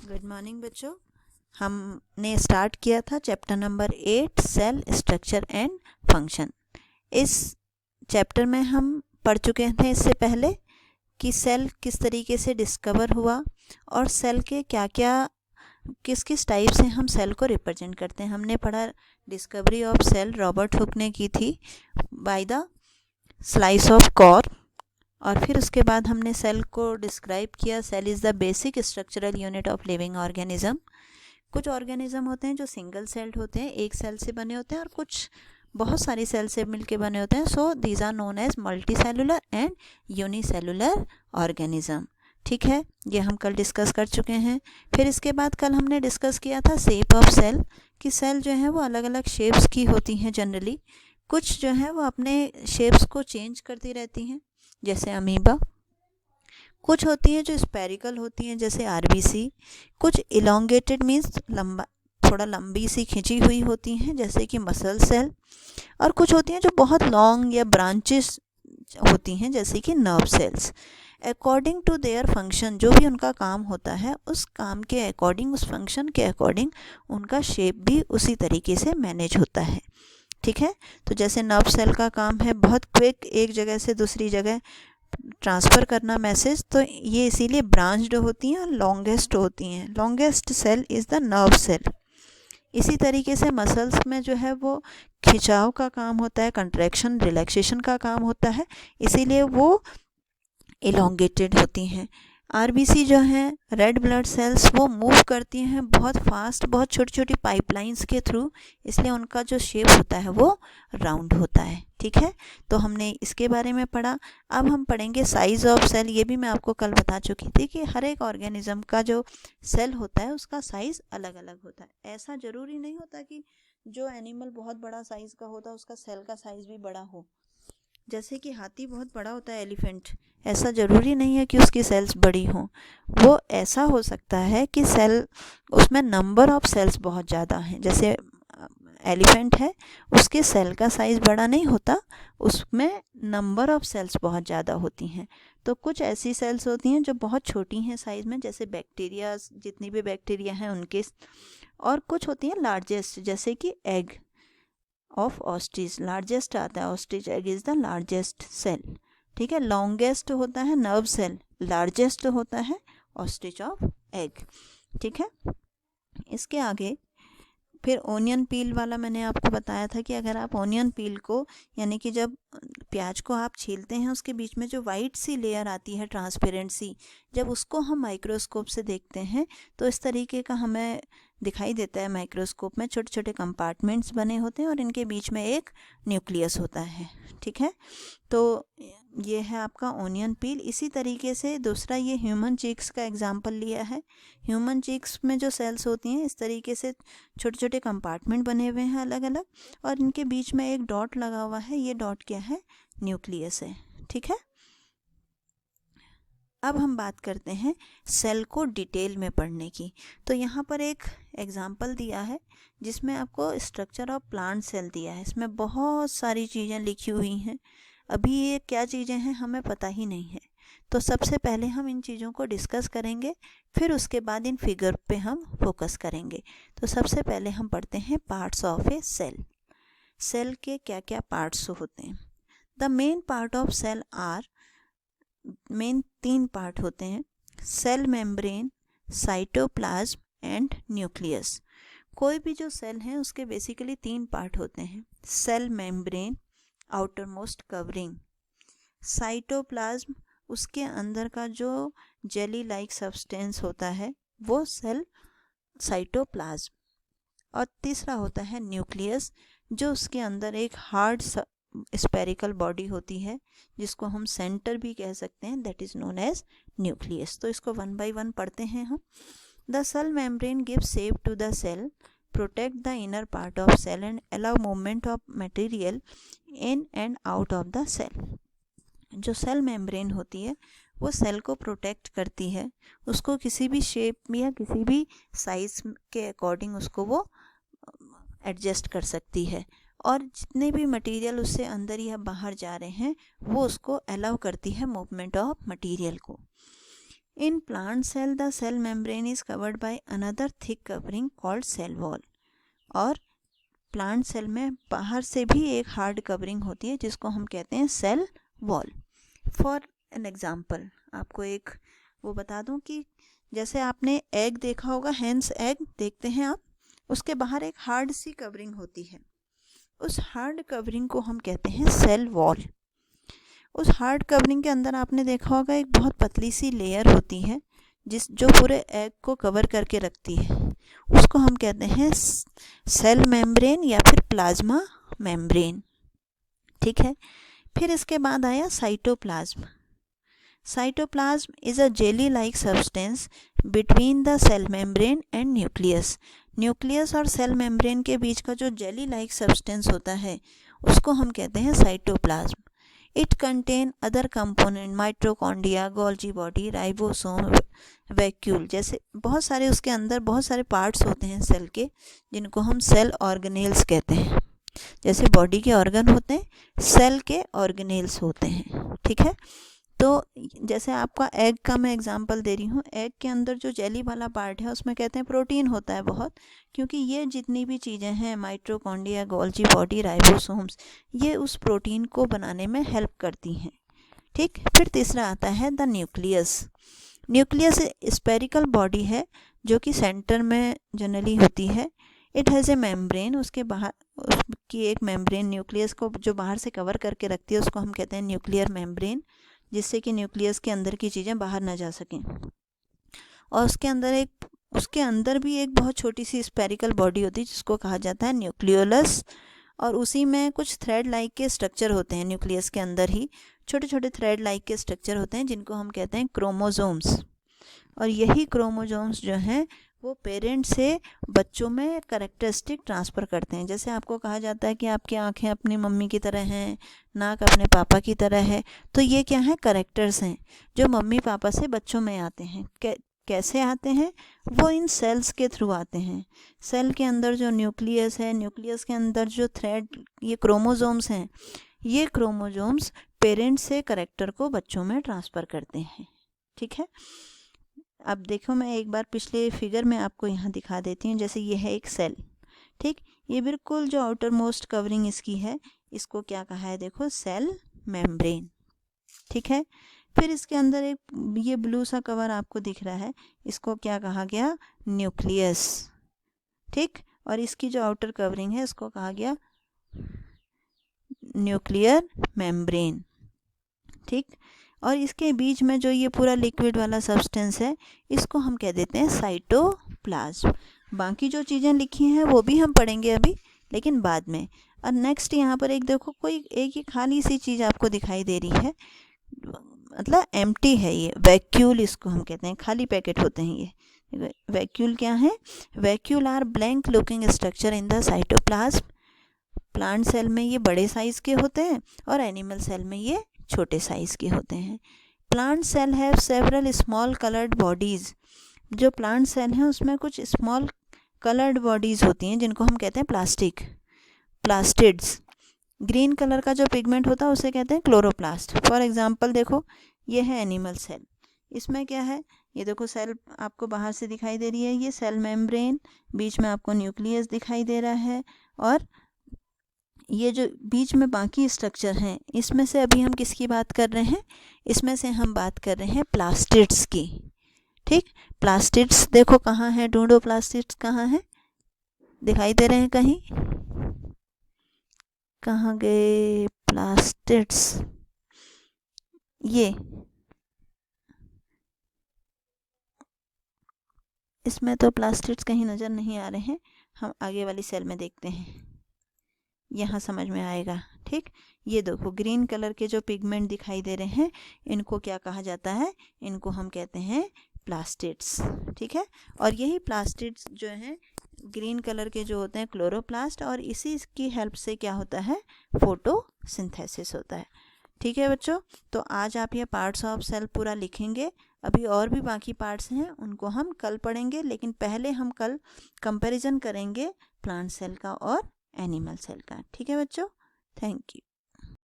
Good morning बच्चों। हमने start किया था chapter number 8 cell structure and function. इस चैप्टर में हम पढ़ चुके थे इससे पहले कि सेल किस तरीके से डिस्कवर हुआ और सेल के क्या क्या किस किस टाइप से हम सेल को रिप्रेजेंट करते हैं। हमने पढ़ा discovery of cell Robert Hooke ने की थी by the slice of cork, और फिर उसके बाद हमने सेल को डिस्क्राइब किया। Cell is the basic structural unit of living organism. कुछ ऑर्गेनिज्म होते हैं जो सिंगल सेल्ड होते हैं, एक सेल से बने होते हैं, और कुछ बहुत सारी सेल से मिलके बने होते हैं। So these are known as multi cellular and unicellular organism. ठीक है, ये हम कल डिस्कस कर चुके हैं। फिर इसके बाद कल हमने डिस्कस किया था शेप ऑफ सेल, कि सेल जो है वो अलग अलग शेप्स की होती हैं जनरली। कुछ जो है वो अपने शेप्स को चेंज करती रहती हैं जैसे अमीबा, कुछ होती हैं जो स्पेरिकल होती हैं जैसे आरबीसी, कुछ इलोंगेटेड मीन्स लंबा, थोड़ा लंबी सी खिंची हुई होती हैं जैसे कि मसल सेल, और कुछ होती हैं जो बहुत लॉन्ग या ब्रांचेस होती हैं जैसे कि nerve cells. According to their function, जो भी उनका काम होता है उस काम के अकॉर्डिंग, उस फंक्शन के अकॉर्डिंग उनका शेप भी उसी तरीके से मैनेज होता है। ठीक है, तो जैसे नर्व सेल का काम है बहुत क्विक एक जगह से दूसरी जगह ट्रांसफ़र करना मैसेज, तो ये इसीलिए ब्रांच्ड होती हैं और लॉन्गेस्ट होती हैं। Longest cell is the nerve cell. इसी तरीके से मसल्स में जो है वो खिंचाव का काम होता है, कंट्रैक्शन रिलैक्सेशन का काम होता है, इसीलिए वो इलोंगेटेड होती हैं। आरबीसी जो हैं रेड ब्लड सेल्स, वो मूव करती हैं बहुत फास्ट, बहुत छोटी छोटी पाइपलाइंस के थ्रू, इसलिए उनका जो शेप होता है वो राउंड होता है। ठीक है, तो हमने इसके बारे में पढ़ा। अब हम पढ़ेंगे साइज़ ऑफ सेल। ये भी मैं आपको कल बता चुकी थी कि हर एक ऑर्गेनिज्म का जो सेल होता है उसका साइज़ अलग अलग होता है। ऐसा ज़रूरी नहीं होता कि जो एनिमल बहुत बड़ा साइज़ का होता है उसका सेल का साइज़ भी बड़ा हो। जैसे कि हाथी बहुत बड़ा होता है, एलिफेंट, ऐसा ज़रूरी नहीं है कि उसकी सेल्स बड़ी हों। वो ऐसा हो सकता है कि सेल, उसमें नंबर ऑफ सेल्स बहुत ज़्यादा हैं। जैसे एलिफेंट है, उसके सेल का साइज़ बड़ा नहीं होता, उसमें नंबर ऑफ सेल्स बहुत ज़्यादा होती हैं। तो कुछ ऐसी सेल्स होती हैं जो बहुत छोटी हैं साइज़ में, जैसे बैक्टीरिया, जितनी भी बैक्टीरिया हैं उनके, और कुछ होती हैं लार्जेस्ट, जैसे कि एग ऑफ ऑस्ट्रिच, लार्जेस्ट आता है, ostrich egg is the largest cell. ठीक है, लॉन्गेस्ट होता है नर्व सेल, लार्जेस्ट होता है ऑस्ट्रिच ऑफ एग। ठीक है, इसके आगे फिर ओनियन पील वाला मैंने आपको बताया था कि अगर आप ओनियन पील को, यानी कि जब प्याज को आप छीलते हैं उसके बीच में जो वाइट सी लेयर आती है ट्रांसपेरेंट सी, जब उसको हम माइक्रोस्कोप से देखते हैं तो इस तरीके का हमें दिखाई देता है। माइक्रोस्कोप में छोटे छोटे कंपार्टमेंट्स बने होते हैं और इनके बीच में एक न्यूक्लियस होता है। ठीक है, तो ये है आपका ओनियन पील। इसी तरीके से दूसरा ये ह्यूमन चीक्स का एग्जांपल लिया है। ह्यूमन चीक्स में जो सेल्स होती हैं इस तरीके से छोटे छोटे कंपार्टमेंट बने हुए हैं अलग अलग, और इनके बीच में एक डॉट लगा हुआ है, ये डॉट क्या है, न्यूक्लियस है। ठीक है, अब हम बात करते हैं सेल को डिटेल में पढ़ने की। तो यहाँ पर एक एग्जांपल दिया है जिसमें आपको स्ट्रक्चर ऑफ प्लांट सेल दिया है। इसमें बहुत सारी चीज़ें लिखी हुई हैं, अभी ये क्या चीज़ें हैं हमें पता ही नहीं है। तो सबसे पहले हम इन चीज़ों को डिस्कस करेंगे, फिर उसके बाद इन फिगर पे हम फोकस करेंगे। तो सबसे पहले हम पढ़ते हैं parts of a cell. Cell के क्या क्या पार्ट्स होते हैं। The main part of cell are, main 3 part होते हैं, cell membrane, cytoplasm and nucleus. कोई भी जो सेल है उसके बेसिकली 3 पार्ट होते हैं। Cell membrane, outermost covering, cytoplasm, उसके अंदर का जो जेली लाइक सब्सटेंस होता है वो सेल साइटोप्लाज्म, और तीसरा होता है न्यूक्लियस, जो उसके अंदर एक हार्ड स्पेरिकल बॉडी होती है जिसको हम सेंटर भी कह सकते हैं, that is known as nucleus. तो इसको 1 बाय 1 पढ़ते हैं हम। The cell membrane gives shape to the cell, protect the inner part of cell and allow movement of material in and out of the cell। जो cell membrane होती है वो cell को प्रोटेक्ट करती है, उसको किसी भी शेप या किसी भी साइज के अकॉर्डिंग उसको वो एडजस्ट कर सकती है, और जितने भी मटेरियल उससे अंदर या बाहर जा रहे हैं वो उसको अलाउ करती है मूवमेंट ऑफ मटेरियल को। In plant cell the cell membrane is covered by another thick covering called cell wall. और प्लांट सेल में बाहर से भी एक हार्ड कवरिंग होती है जिसको हम कहते हैं cell wall. For an example आपको एक वो बता दूं कि जैसे आपने एग देखा होगा, हेंस एग देखते हैं आप, उसके बाहर एक हार्ड सी कवरिंग होती है, उस हार्ड कवरिंग को हम कहते हैं सेल वॉल। उस हार्ड कवरिंग के अंदर आपने देखा होगा एक बहुत पतली सी लेयर होती है जो पूरे एग को कवर करके रखती है, उसको हम कहते हैं सेल मेम्ब्रेन या फिर प्लाज्मा मेम्ब्रेन। ठीक है, फिर इसके बाद आया cytoplasm. Cytoplasm is a jelly like substance between the cell membrane and nucleus. Nucleus और सेल मेम्ब्रेन के बीच का जो जेली लाइक सब्सटेंस होता है उसको हम कहते हैं cytoplasm. It contain other component mitochondria, Golgi body, ribosome, vacuole, जैसे बहुत सारे उसके अंदर बहुत सारे पार्ट्स होते हैं सेल के जिनको हम सेल ऑर्गेनेल्स कहते हैं। जैसे बॉडी के ऑर्गन होते हैं, सेल के ऑर्गेनेल्स होते हैं। ठीक है, तो जैसे आपका एग का मैं एग्जांपल दे रही हूँ, एग के अंदर जो जेली वाला पार्ट है उसमें कहते हैं प्रोटीन होता है बहुत, क्योंकि ये जितनी भी चीज़ें हैं माइटोकॉन्ड्रिया, गोल्जी बॉडी, राइबोसोम्स, ये उस प्रोटीन को बनाने में हेल्प करती हैं। ठीक, फिर तीसरा आता है the nucleus. Nucleus spherical body है जो कि सेंटर में जनरली होती है। इट हैज़ ए मेम्ब्रेन, उसके बाहर उसकी एक मेम्ब्रेन, न्यूक्लियस को जो बाहर से कवर करके रखती है उसको हम कहते हैं न्यूक्लियर मेम्ब्रेन, जिससे कि न्यूक्लियस के अंदर की चीज़ें बाहर ना जा सकें। और उसके अंदर भी एक बहुत छोटी सी स्पेरिकल बॉडी होती है जिसको कहा जाता है न्यूक्लियोलस, और उसी में कुछ थ्रेड लाइक के स्ट्रक्चर होते हैं। न्यूक्लियस के अंदर ही छोटे छोटे थ्रेड लाइक के स्ट्रक्चर होते हैं जिनको हम कहते हैं क्रोमोसोम्स। और यही क्रोमोसोम्स जो हैं वो पेरेंट से बच्चों में कैरेक्टरिस्टिक ट्रांसफ़र करते हैं। जैसे आपको कहा जाता है कि आपकी आंखें अपनी मम्मी की तरह हैं, नाक अपने पापा की तरह है, तो ये क्या है, कैरेक्टर्स हैं जो मम्मी पापा से बच्चों में आते हैं। कैसे आते हैं, वो इन सेल्स के थ्रू आते हैं। सेल के अंदर जो न्यूक्लियस है, न्यूक्लियस के अंदर जो थ्रेड, ये क्रोमोसोम्स हैं, ये क्रोमोसोम्स पेरेंट से कैरेक्टर को बच्चों में ट्रांसफ़र करते हैं। ठीक है, अब देखो मैं एक बार पिछले फिगर में आपको यहाँ दिखा देती हूँ। जैसे ये है एक सेल, ठीक, ये बिल्कुल जो आउटर मोस्ट कवरिंग इसकी है, इसको क्या कहा है, देखो सेल मेम्ब्रेन। ठीक है, फिर इसके अंदर एक ये ब्लू सा कवर आपको दिख रहा है, इसको क्या कहा गया, न्यूक्लियस। ठीक, और इसकी जो आउटर कवरिंग है इसको कहा गया न्यूक्लियर मेम्ब्रेन। ठीक, और इसके बीच में जो ये पूरा लिक्विड वाला सब्सटेंस है इसको हम कह देते हैं साइटोप्लाज्म। बाकी जो चीज़ें लिखी हैं वो भी हम पढ़ेंगे अभी, लेकिन बाद में। और नेक्स्ट यहाँ पर एक देखो, कोई एक ही खाली सी चीज़ आपको दिखाई दे रही है, मतलब एम्प्टी है ये, वैक्यूल इसको हम कहते हैं, खाली पैकेट होते हैं ये। वैक्यूल क्या है, vacuole are blank looking structure in the cytoplasm. Plant cell में ये बड़े साइज़ के होते हैं और एनिमल सेल में ये छोटे साइज़ के होते हैं। Plant cell have several small coloured bodies. जो प्लांट सेल हैं उसमें कुछ स्मॉल कलर्ड बॉडीज़ होती हैं जिनको हम कहते हैं प्लास्टिड्स। ग्रीन कलर का जो पिगमेंट होता है उसे कहते हैं क्लोरोप्लास्ट। फॉर एग्जांपल देखो, ये है एनिमल सेल, इसमें क्या है, ये देखो सेल आपको बाहर से दिखाई दे रही है, ये सेल मेम्ब्रेन, बीच में आपको न्यूक्लियस दिखाई दे रहा है, और ये जो बीच में बाकी स्ट्रक्चर हैं इसमें से अभी हम किसकी बात कर रहे हैं, इसमें से हम बात कर रहे हैं प्लास्टिड्स की। ठीक, प्लास्टिड्स देखो कहाँ है, ढूंढो प्लास्टिड्स कहाँ है, दिखाई दे रहे हैं कहीं, कहाँ गए प्लास्टिड्स, ये इसमें तो प्लास्टिड्स कहीं नज़र नहीं आ रहे हैं, हम आगे वाली सेल में देखते हैं, यहाँ समझ में आएगा। ठीक, ये देखो ग्रीन कलर के जो पिगमेंट दिखाई दे रहे हैं इनको क्या कहा जाता है, इनको हम कहते हैं प्लास्टिड्स। ठीक है, और यही प्लास्टिड्स जो हैं ग्रीन कलर के जो होते हैं क्लोरोप्लास्ट, और इसी की हेल्प से क्या होता है, फोटोसिंथेसिस होता है। ठीक है बच्चों, तो आज आप ये पार्ट्स ऑफ सेल पूरा लिखेंगे। अभी और भी बाकी पार्ट्स हैं उनको हम कल पढ़ेंगे, लेकिन पहले हम कल कंपैरिजन करेंगे प्लांट सेल का और एनिमल सेल का। ठीक है बच्चों, थैंक यू।